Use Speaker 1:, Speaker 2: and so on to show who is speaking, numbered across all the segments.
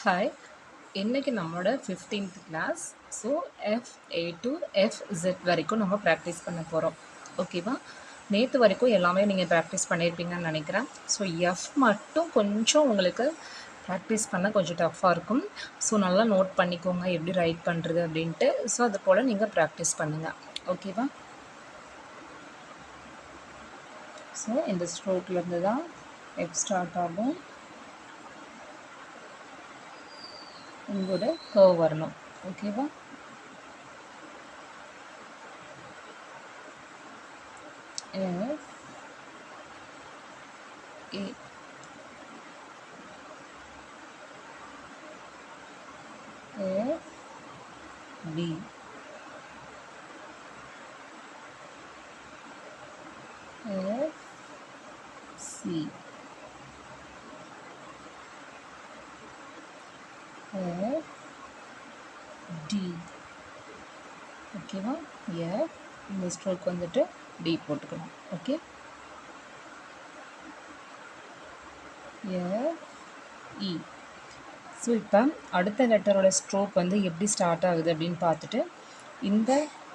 Speaker 1: Hi, இன்னைக்கு நம்மளோட 15th class. So FA to FZ வரைக்கும் நம்ம ப்ராக்டிஸ் பண்ண போகிறோம். ஓகேவா? நேற்று வரைக்கும் எல்லாமே நீங்கள் ப்ராக்டிஸ் பண்ணியிருப்பீங்கன்னு நினைக்கிறேன். ஸோ எஃப் மட்டும் கொஞ்சம் உங்களுக்கு ப்ராக்டிஸ் பண்ண கொஞ்சம் டஃப்பாக இருக்கும். ஸோ நல்லா நோட் பண்ணிக்கோங்க எப்படி ரைட் பண்ணுறது அப்படின்ட்டு. ஸோ அது போல் நீங்கள் ப்ராக்டிஸ் பண்ணுங்கள். ஓகேவா? ஸோ இந்த ஸ்ட்ரோக்லேருந்து தான் எஃப் ஸ்டார்ட் ஆகும். உங்களோட கர்வ் வரணும். ஓகேவா? F A F D F C F D. ஓகேவா? F இந்த ஸ்ட்ரோக் வந்துட்டு D போட்டுக்கணும். Okay, F E. ஸோ இப்போ அடுத்த லெட்டரோட ஸ்ட்ரோக் வந்து எப்படி ஸ்டார்ட் ஆகுது அப்படின்னு பார்த்துட்டு இந்த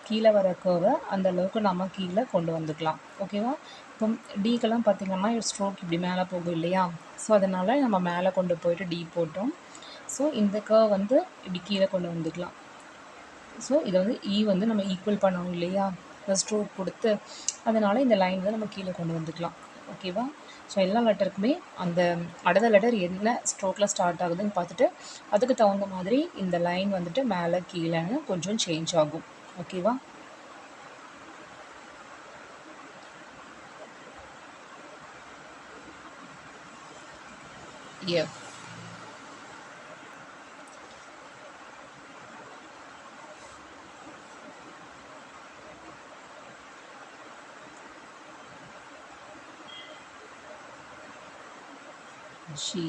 Speaker 1: கீழே வர கர்வை அந்த அளவுக்கு நம்ம கீழே கொண்டு வந்துக்கலாம். ஓகேவா? இப்போ டீக்கெல்லாம் பார்த்திங்கன்னா ஸ்ட்ரோக் இப்படி மேலே போகும் இல்லையா? ஸோ அதனால் நம்ம மேலே கொண்டு போயிட்டு D போட்டோம். ஸோ இந்த கர்வ் வந்து இப்படி கீழே கொண்டு வந்துக்கலாம். ஸோ இதை வந்து வந்து நம்ம ஈக்குவல் பண்ணணும் இல்லையா? ஸ்ட்ரோக் கொடுத்து அதனால் இந்த லைன் வந்து நம்ம கீழே கொண்டு வந்துக்கலாம். ஓகேவா? ஸோ எல்லா லெட்டருக்குமே அந்த அடுத்த லெட்டர் என்ன ஸ்ட்ரோக்கில் ஸ்டார்ட் ஆகுதுன்னு பார்த்துட்டு அதுக்கு தகுந்த மாதிரி இந்த லைன் வந்துட்டு மேலே கீழேன்னு கொஞ்சம் சேஞ்ச் ஆகும். ஓகேவா? F G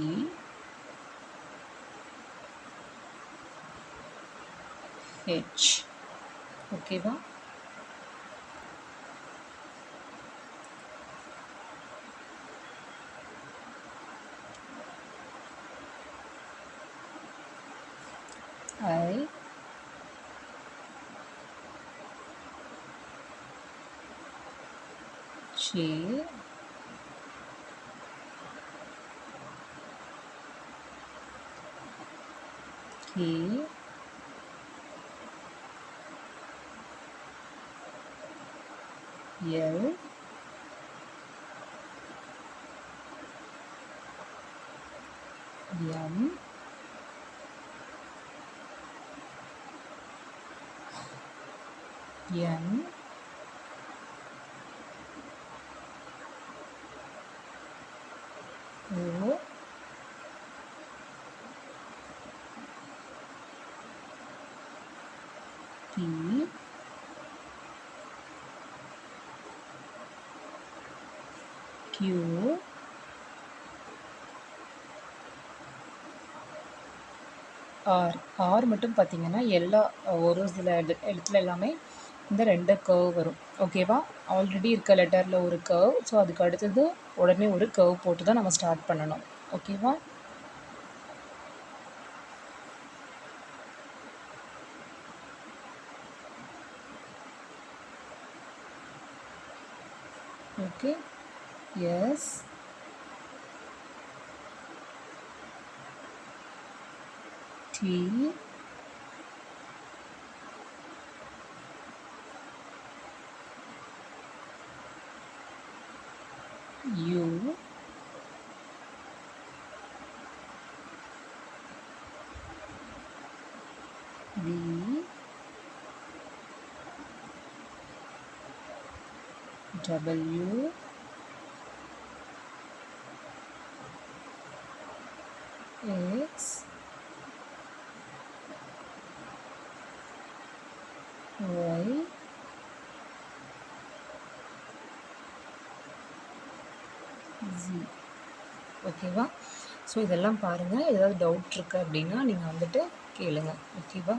Speaker 1: H. ஓகேவா? I J K L M N O P Q R. R மட்டும் பார்த்தீங்கன்னா எல்லா ஒரு சில இடத்துல எல்லாமே இந்த 2 கர்வ் வரும். ஓகேவா? ஆல்ரெடி இருக்க லெட்டரில் ஒரு கர்வ். ஸோ அதுக்கு அடுத்தது உடனே ஒரு கர்வ் போட்டு தான் நம்ம ஸ்டார்ட் பண்ணணும். ஓகேவா? Okay, S T U V W X Y G. ஓகேவா? ஸோ இதெல்லாம் பாருங்கள். ஏதாவது டவுட் இருக்குது அப்படின்னா நீங்கள் வந்துட்டு கேளுங்க. ஓகேவா?